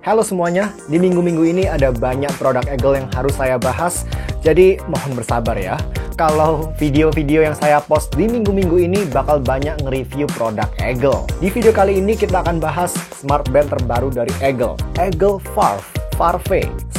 Halo semuanya, di minggu-minggu ini ada banyak produk Eagle yang harus saya bahas, jadi mohon bersabar ya. Kalau video-video yang saya post di minggu-minggu ini bakal banyak nge-review produk Eagle. Di video kali ini kita akan bahas smartband terbaru dari Eagle, Eagle Farve,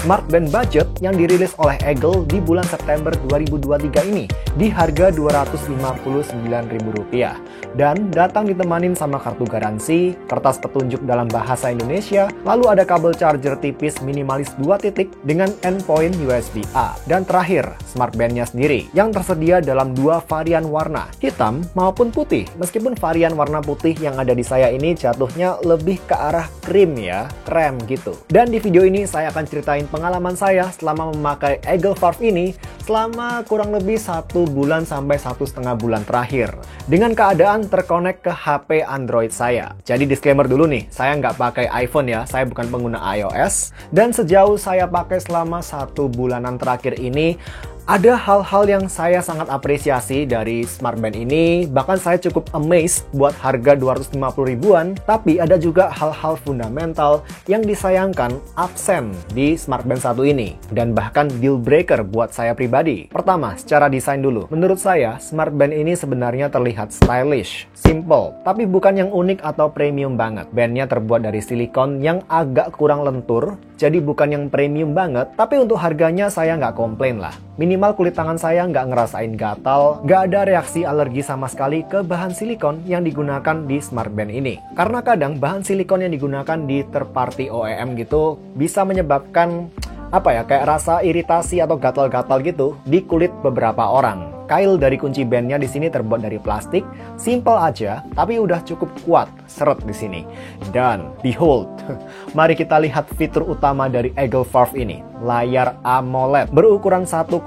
smartband budget yang dirilis oleh Eagle di bulan September 2023 ini di harga Rp259.000 dan datang ditemanin sama kartu garansi, kertas petunjuk dalam bahasa Indonesia, lalu ada kabel charger tipis minimalis 2 titik dengan endpoint USB-A, dan terakhir smartbandnya sendiri yang tersedia dalam 2 varian warna, hitam maupun putih. Meskipun varian warna putih yang ada di saya ini jatuhnya lebih ke arah krim ya, krem gitu. Dan di video ini saya akan ceritain pengalaman saya selama memakai Eagle Farve ini selama kurang lebih 1 bulan sampai 1,5 bulan terakhir dengan keadaan terkonek ke HP Android saya. Jadi disclaimer dulu nih, saya nggak pakai iPhone ya, saya bukan pengguna iOS, dan sejauh saya pakai selama 1 bulanan terakhir ini ada hal-hal yang saya sangat apresiasi dari smartband ini, bahkan saya cukup amazed buat harga 250 ribuan, tapi ada juga hal-hal fundamental yang disayangkan absen di smartband satu ini, dan bahkan deal breaker buat saya pribadi. Pertama, secara desain dulu. Menurut saya, smartband ini sebenarnya terlihat stylish, simple, tapi bukan yang unik atau premium banget. Bandnya terbuat dari silikon yang agak kurang lentur, jadi bukan yang premium banget, tapi untuk harganya saya nggak komplain lah. Minimal kulit tangan saya nggak ngerasain gatal, nggak ada reaksi alergi sama sekali ke bahan silikon yang digunakan di smartband ini. Karena kadang bahan silikon yang digunakan di third party OEM gitu bisa menyebabkan kayak rasa iritasi atau gatal-gatal gitu di kulit beberapa orang. Kail dari kunci bandnya di sini terbuat dari plastik, simple aja, tapi udah cukup kuat, seret di sini. Dan behold, mari kita lihat fitur utama dari Eagle Farve ini, layar AMOLED berukuran 1,1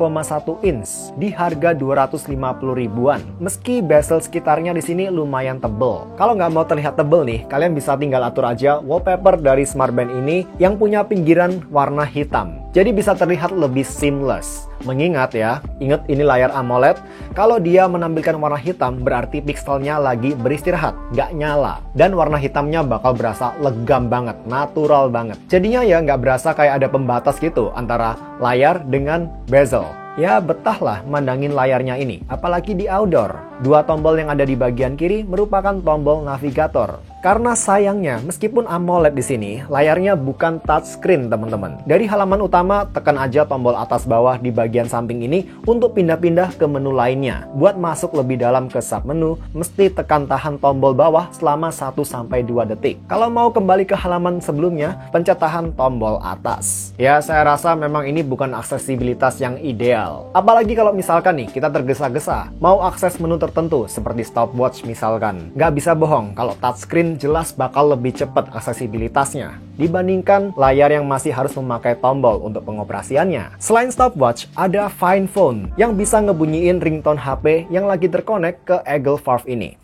inch di harga 250 ribuan. Meski bezel sekitarnya di sini lumayan tebel. Kalau nggak mau terlihat tebel nih, kalian bisa tinggal atur aja wallpaper dari smartband ini yang punya pinggiran warna hitam. Jadi bisa terlihat lebih seamless. Mengingat ya, ingat ini layar AMOLED, kalau dia menampilkan warna hitam berarti pixelnya lagi beristirahat, nggak nyala. Dan warna hitamnya bakal berasa legam banget, natural banget. Jadinya ya nggak berasa kayak ada pembatas gitu antara layar dengan bezel. Ya betahlah mandangin layarnya ini, apalagi di outdoor. 2 tombol yang ada di bagian kiri merupakan tombol navigator. Karena sayangnya, meskipun AMOLED di sini, layarnya bukan touchscreen teman-teman. Dari halaman utama, tekan aja tombol atas bawah di bagian samping ini untuk pindah-pindah ke menu lainnya. Buat masuk lebih dalam ke submenu, mesti tekan tahan tombol bawah selama 1-2 detik. Kalau mau kembali ke halaman sebelumnya, pencet tahan tombol atas. Ya, saya rasa memang ini bukan aksesibilitas yang ideal. Apalagi kalau misalkan nih, kita tergesa-gesa, mau akses menu tertentu, seperti stopwatch misalkan. Nggak bisa bohong, kalau touchscreen jelas bakal lebih cepat aksesibilitasnya dibandingkan layar yang masih harus memakai tombol untuk pengoperasiannya. Selain stopwatch, ada Find Phone yang bisa ngebunyiin ringtone HP yang lagi terkonek ke Eagle Farve ini.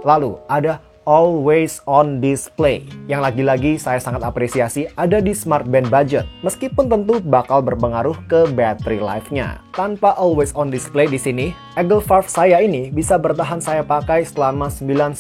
Lalu ada Always on Display yang lagi-lagi saya sangat apresiasi ada di smartband budget, meskipun tentu bakal berpengaruh ke battery life-nya. Tanpa Always on Display di sini, Eagle Farve saya ini bisa bertahan saya pakai selama 9-10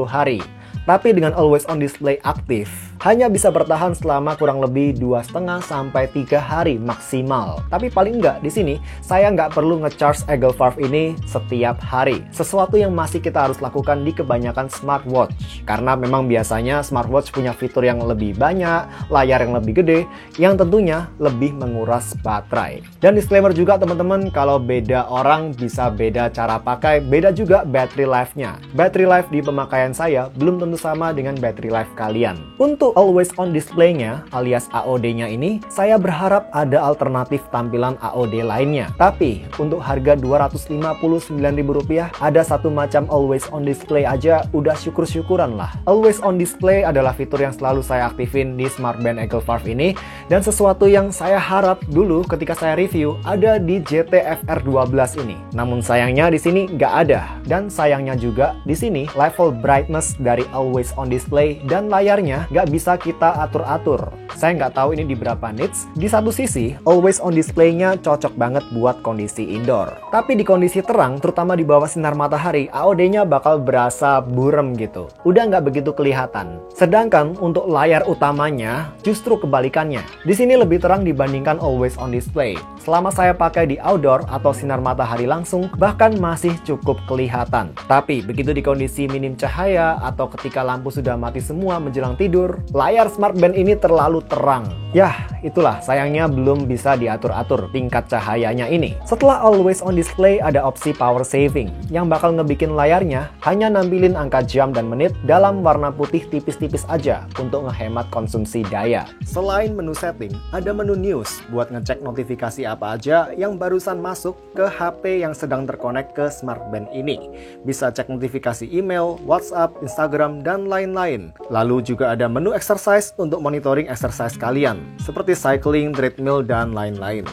hari. Tapi dengan Always on Display aktif, hanya bisa bertahan selama kurang lebih 2,5-3 hari maksimal. Tapi paling enggak di sini saya nggak perlu ngecharge Eagle Farve ini setiap hari. Sesuatu yang masih kita harus lakukan di kebanyakan smartwatch. Karena memang biasanya smartwatch punya fitur yang lebih banyak, layar yang lebih gede, yang tentunya lebih menguras baterai. Dan disclaimer juga teman-teman, kalau beda orang bisa beda cara pakai, beda juga battery life-nya. Battery life di pemakaian saya belum tentu sama dengan battery life kalian. Untuk Always on Display-nya alias AOD-nya ini, saya berharap ada alternatif tampilan AOD lainnya. Tapi untuk harga Rp259.000 ada satu macam Always on Display aja udah syukur-syukuran lah. Always on Display adalah fitur yang selalu saya aktifin di smartband Eagle Farve ini, dan sesuatu yang saya harap dulu ketika saya review ada ada di GT-FR 12 ini. Namun sayangnya di sini nggak ada. Dan sayangnya juga di sini level brightness dari always on display dan layarnya nggak bisa kita atur-atur. Saya nggak tahu ini di berapa nits. Di satu sisi, always on display-nya cocok banget buat kondisi indoor. Tapi di kondisi terang, terutama di bawah sinar matahari, AOD-nya bakal berasa burem gitu. Udah nggak begitu kelihatan. Sedangkan untuk layar utamanya, justru kebalikannya. Di sini lebih terang dibandingkan always on display. Selama saya pakai di outdoor atau sinar matahari langsung, bahkan masih cukup kelihatan. Tapi begitu di kondisi minim cahaya atau ketika lampu sudah mati semua menjelang tidur, layar smartband ini terlalu terang. Yah, itulah sayangnya belum bisa diatur-atur tingkat cahayanya ini. Setelah always on display ada opsi power saving yang bakal ngebikin layarnya hanya nampilin angka jam dan menit dalam warna putih tipis-tipis aja untuk ngehemat konsumsi daya. Selain menu setting, ada menu news buat ngecek notifikasi apa aja yang barusan masuk ke HP yang sedang terkonek ke smartband ini. Bisa cek notifikasi email, WhatsApp, Instagram, dan lain-lain. Lalu juga ada menu exercise untuk monitoring exercise kalian, seperti cycling, treadmill, dan lain-lain.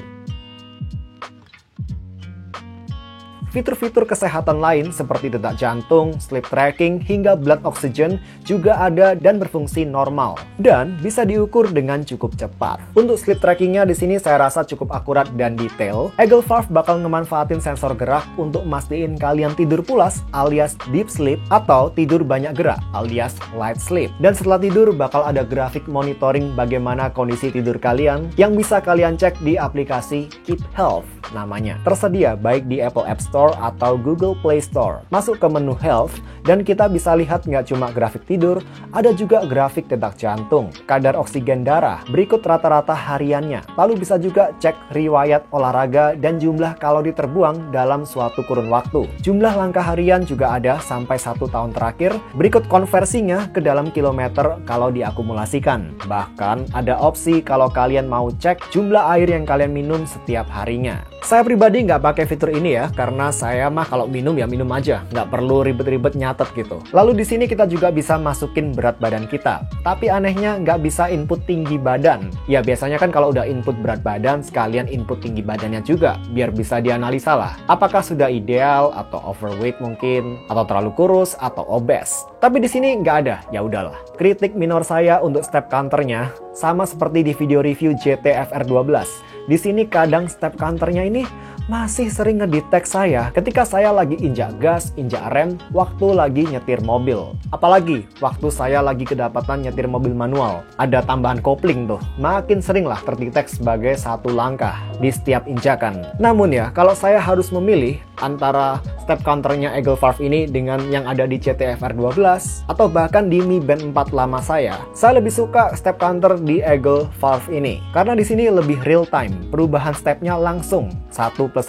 Fitur-fitur kesehatan lain seperti detak jantung, sleep tracking, hingga blood oxygen juga ada dan berfungsi normal. Dan bisa diukur dengan cukup cepat. Untuk sleep trackingnya di sini saya rasa cukup akurat dan detail. Eagle Valve bakal ngemanfaatin sensor gerak untuk mastiin kalian tidur pulas alias deep sleep atau tidur banyak gerak alias light sleep. Dan setelah tidur bakal ada grafik monitoring bagaimana kondisi tidur kalian yang bisa kalian cek di aplikasi Keep Health namanya. Tersedia baik di Apple App Store atau Google Play Store. Masuk ke menu Health dan kita bisa lihat nggak cuma grafik tidur, ada juga grafik detak jantung, kadar oksigen darah, berikut rata-rata hariannya. Lalu bisa juga cek riwayat olahraga dan jumlah kalori terbuang dalam suatu kurun waktu. Jumlah langkah harian juga ada sampai 1 tahun terakhir, berikut konversinya ke dalam kilometer kalau diakumulasikan. Bahkan ada opsi kalau kalian mau cek jumlah air yang kalian minum setiap harinya. Saya pribadi nggak pakai fitur ini ya, karena saya mah kalau minum ya minum aja, nggak perlu ribet-ribet nyatet gitu. Lalu di sini kita juga bisa masukin berat badan kita, tapi anehnya nggak bisa input tinggi badan. Ya biasanya kan kalau udah input berat badan, sekalian input tinggi badannya juga, biar bisa dianalisa lah. Apakah sudah ideal atau overweight mungkin, atau terlalu kurus atau obes. Tapi di sini nggak ada, ya udahlah. Kritik minor saya untuk step counternya sama seperti di video review GT-FR 12. Di sini kadang step counternya ini masih sering ngedetect saya ketika saya lagi injak gas, injak rem, waktu lagi nyetir mobil. Apalagi waktu saya lagi kedapatan nyetir mobil manual. Ada tambahan kopling tuh, makin sering lah terdetek sebagai satu langkah di setiap injakan. Namun ya, kalau saya harus memilih antara step counternya Eagle Valve ini dengan yang ada di GT-FR 12 atau bahkan di Mi Band 4 lama saya lebih suka step counter di Eagle Valve ini karena di sini lebih real time, perubahan stepnya langsung 1+1+1+1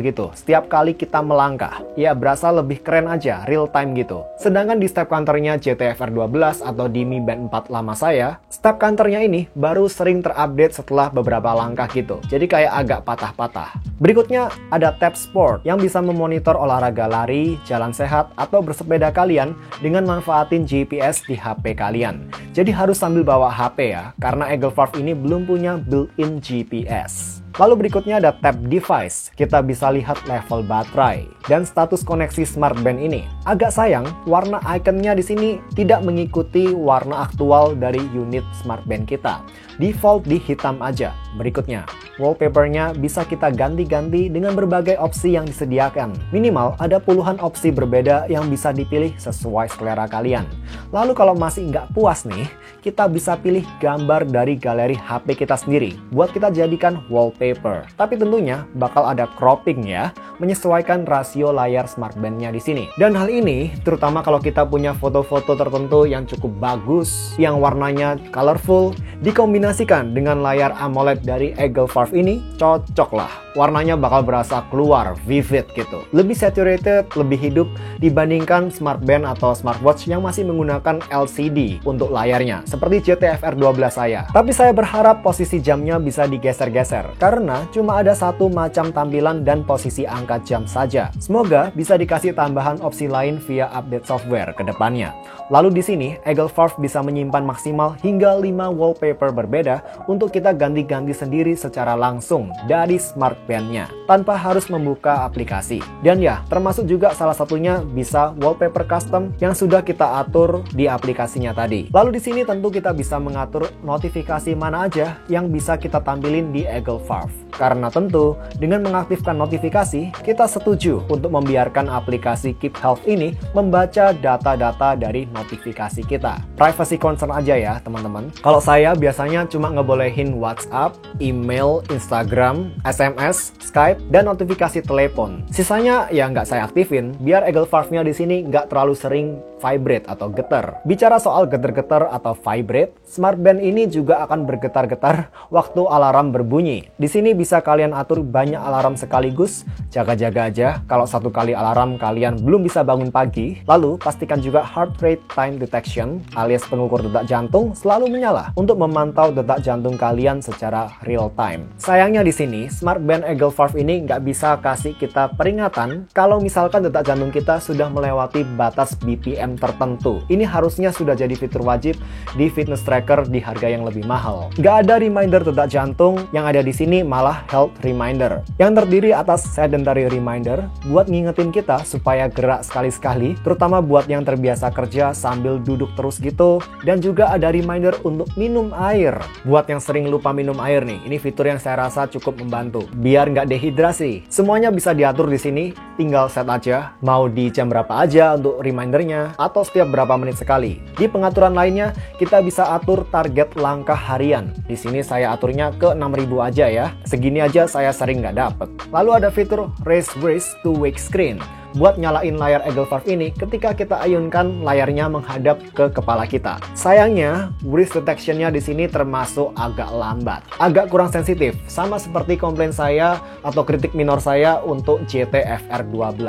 gitu setiap kali kita melangkah. Ya berasa lebih keren aja, real time gitu. Sedangkan di step counternya GT-FR 12 atau di Mi Band 4 lama saya, step counternya ini baru sering terupdate setelah beberapa langkah gitu, jadi kayak agak patah-patah. Berikutnya ada tab Sport yang bisa memonitor olahraga lari, jalan sehat, atau bersepeda kalian dengan manfaatin GPS di HP kalian. Jadi harus sambil bawa HP ya, karena Eagle Valve ini belum punya built-in GPS. Lalu berikutnya ada tab Device. Kita bisa lihat level baterai dan status koneksi smartband ini. Agak sayang, warna ikonnya di sini tidak mengikuti warna aktual dari unit smartband kita. Default di hitam aja. Berikutnya, wallpapernya bisa kita ganti-ganti dengan berbagai opsi yang disediakan. Minimal ada puluhan opsi berbeda yang bisa dipilih sesuai selera kalian. Lalu kalau masih nggak puas nih, kita bisa pilih gambar dari galeri HP kita sendiri buat kita jadikan wallpaper. Tapi tentunya bakal ada cropping ya, menyesuaikan rasio layar smartbandnya di sini. Dan hal ini terutama kalau kita punya foto-foto tertentu yang cukup bagus, yang warnanya colorful, dikombinasikan dengan layar AMOLED dari Eagle Valve ini, cocok lah. Warnanya bakal berasa keluar, vivid gitu. Lebih saturated, lebih hidup dibandingkan smartband atau smartwatch yang masih menggunakan LCD untuk layarnya, seperti GT-FR 12 saya. Tapi saya berharap posisi jamnya bisa digeser-geser, karena karena cuma ada satu macam tampilan dan posisi angka jam saja. Semoga bisa dikasih tambahan opsi lain via update software ke depannya. Lalu di sini, Eagle-Valve bisa menyimpan maksimal hingga 5 wallpaper berbeda untuk kita ganti-ganti sendiri secara langsung dari Smart Band-nya, tanpa harus membuka aplikasi. Dan ya, termasuk juga salah satunya bisa wallpaper custom yang sudah kita atur di aplikasinya tadi. Lalu di sini tentu kita bisa mengatur notifikasi mana aja yang bisa kita tampilin di Eagle-Valve. Karena tentu, dengan mengaktifkan notifikasi, kita setuju untuk membiarkan aplikasi Keep Health ini membaca data-data dari notifikasi kita. Privacy concern aja ya, teman-teman. Kalau saya biasanya cuma ngebolehin WhatsApp, email, Instagram, SMS, Skype, dan notifikasi telepon. Sisanya ya nggak saya aktifin, biar Eagle-Valve-nya di sini nggak terlalu sering vibrate atau getar. Bicara soal getar-getar atau vibrate, Smart Band ini juga akan bergetar-getar waktu alarm berbunyi. Di sini bisa kalian atur banyak alarm sekaligus. Jaga-jaga aja kalau satu kali alarm kalian belum bisa bangun pagi. Lalu pastikan juga heart rate time detection alias pengukur detak jantung selalu menyala untuk memantau detak jantung kalian secara real time. Sayangnya di sini Smart Band Eagle-Valve ini nggak bisa kasih kita peringatan kalau misalkan detak jantung kita sudah melewati batas BPM tertentu. Ini harusnya sudah jadi fitur wajib di fitness tracker di harga yang lebih mahal. Nggak ada reminder detak jantung, yang ada di sini malah health reminder yang terdiri atas sedentary reminder buat ngingetin kita supaya gerak sekali-sekali, terutama buat yang terbiasa kerja sambil duduk terus gitu, dan juga ada reminder untuk minum air. Buat yang sering lupa minum air nih, ini fitur yang saya rasa cukup membantu biar nggak dehidrasi. Semuanya bisa diatur di sini, tinggal set aja mau di jam berapa aja untuk remindernya atau setiap berapa menit sekali. Di pengaturan lainnya, kita bisa atur target langkah harian. Di sini saya aturnya ke 6.000 aja ya. Segini aja saya sering nggak dapet. Lalu ada fitur Raise Wrist to Wake Screen buat nyalain layar Eagle-Valve ini ketika kita ayunkan layarnya menghadap ke kepala kita. Sayangnya, wrist detection-nya di sini termasuk agak lambat, agak kurang sensitif, sama seperti komplain saya atau kritik minor saya untuk GT-FR12.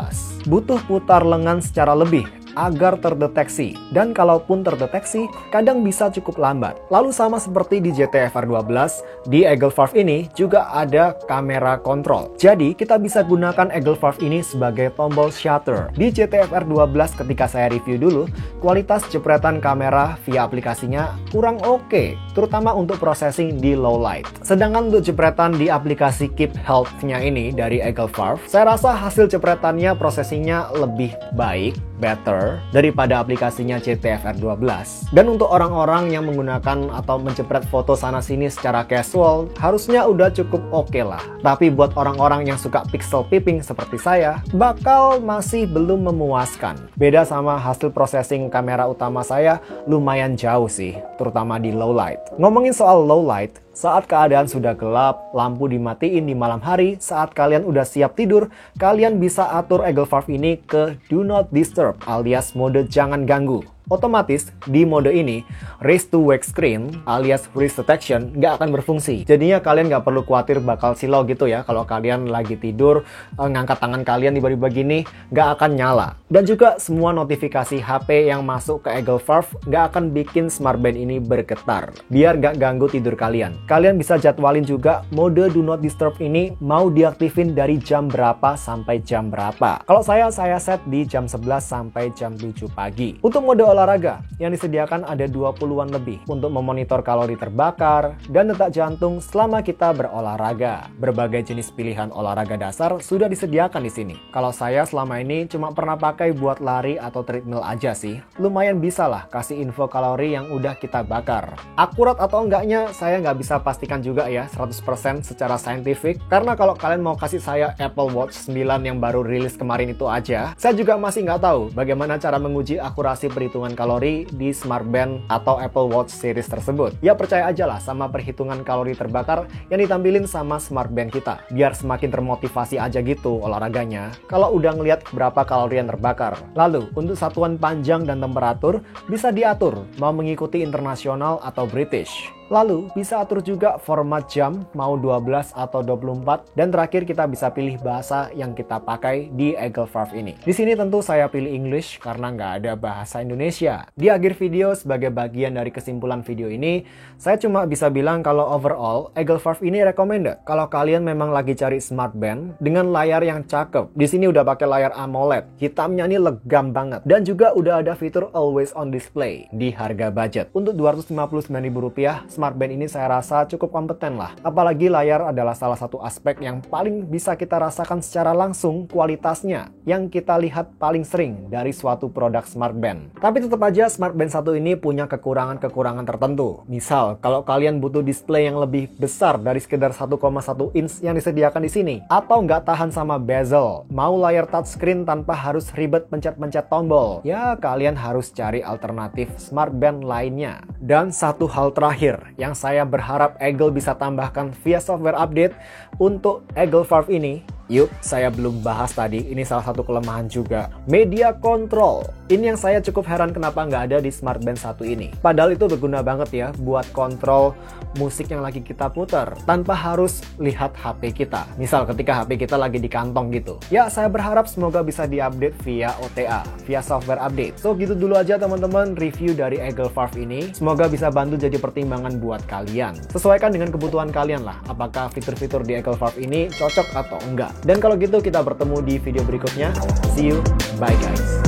Butuh putar lengan secara lebih agar terdeteksi, dan kalaupun terdeteksi kadang bisa cukup lambat. Lalu sama seperti di GT-FR12, di Eagle-Valve ini juga ada kamera kontrol. Jadi kita bisa gunakan Eagle-Valve ini sebagai tombol shutter. Di GT-FR12 ketika saya review dulu, kualitas jepretan kamera via aplikasinya kurang oke, terutama untuk processing di low light. Sedangkan untuk jepretan di aplikasi Keep Health-nya ini dari Eagle-Valve, saya rasa hasil jepretannya processingnya lebih baik, better, daripada aplikasinya GT-FR12. Dan untuk orang-orang yang menggunakan atau menjepret foto sana-sini secara casual, harusnya udah cukup oke lah. Tapi buat orang-orang yang suka pixel peeping seperti saya, bakal masih belum memuaskan. Beda sama hasil processing kamera utama saya, lumayan jauh sih, terutama di low light. Ngomongin soal low light, saat keadaan sudah gelap, lampu dimatiin di malam hari, saat kalian udah siap tidur, kalian bisa atur Eagle-Valve ini ke Do Not Disturb alias mode jangan ganggu. Otomatis di mode ini Raise to Wake Screen alias wrist detection nggak akan berfungsi. Jadinya kalian nggak perlu khawatir bakal silau gitu ya. Kalau kalian lagi tidur, ngangkat tangan kalian tiba-tiba gini, nggak akan nyala. Dan juga semua notifikasi HP yang masuk ke Eagle-Valve nggak akan bikin Smart Band ini bergetar, biar nggak ganggu tidur kalian. Kalian bisa jadwalin juga mode Do Not Disturb ini mau diaktifin dari jam berapa sampai jam berapa. Kalau saya set di jam 11 sampai jam 7 pagi. Untuk mode olahraga yang disediakan ada 20-an lebih untuk memonitor kalori terbakar dan detak jantung selama kita berolahraga. Berbagai jenis pilihan olahraga dasar sudah disediakan di sini. Kalau saya selama ini cuma pernah pakai buat lari atau treadmill aja sih. Lumayan bisa lah kasih info kalori yang udah kita bakar. Akurat atau enggaknya saya nggak bisa pastikan juga ya 100% secara saintifik, karena kalau kalian mau kasih saya Apple Watch 9 yang baru rilis kemarin itu aja, saya juga masih nggak tahu bagaimana cara menguji akurasi perhitungan kalori di Smart Band atau Apple Watch series tersebut. Ya percaya aja lah sama perhitungan kalori terbakar yang ditampilin sama Smart Band kita, biar semakin termotivasi aja gitu olahraganya kalau udah ngeliat berapa kalori yang terbakar. Lalu untuk satuan panjang dan temperatur bisa diatur mau mengikuti internasional atau British. Lalu bisa atur juga format jam, mau 12 atau 24, dan terakhir kita bisa pilih bahasa yang kita pakai di Eagle Valve ini. Di sini tentu saya pilih English karena nggak ada bahasa Indonesia. Di akhir video, sebagai bagian dari kesimpulan video ini, saya cuma bisa bilang kalau overall Eagle Valve ini recommended kalau kalian memang lagi cari smartband dengan layar yang cakep. Di sini udah pakai layar AMOLED, hitamnya ini legam banget, dan juga udah ada fitur always on display di harga budget. Untuk Rp259.000, smartband ini saya rasa cukup kompeten lah. Apalagi layar adalah salah satu aspek yang paling bisa kita rasakan secara langsung kualitasnya, yang kita lihat paling sering dari suatu produk smartband. Tapi tetap aja smartband satu ini punya kekurangan-kekurangan tertentu. Misal, kalau kalian butuh display yang lebih besar dari sekedar 1,1 inch yang disediakan di sini, atau nggak tahan sama bezel, mau layar touchscreen tanpa harus ribet pencet-pencet tombol, ya kalian harus cari alternatif smartband lainnya. Dan satu hal terakhir yang saya berharap Eagle bisa tambahkan via software update untuk Eagle Valve ini, yuk, saya belum bahas tadi, ini salah satu kelemahan juga. Media control. Ini yang saya cukup heran kenapa nggak ada di smartband satu ini. Padahal itu berguna banget ya buat kontrol musik yang lagi kita putar tanpa harus lihat HP kita. Misal ketika HP kita lagi di kantong gitu. Ya, saya berharap semoga bisa diupdate via OTA, via software update. So, gitu dulu aja teman-teman review dari Eagle Valve ini. Semoga bisa bantu jadi pertimbangan buat kalian. Sesuaikan dengan kebutuhan kalian lah, apakah fitur-fitur di Eagle Valve ini cocok atau enggak. Dan kalau gitu kita bertemu di video berikutnya. See you, bye guys.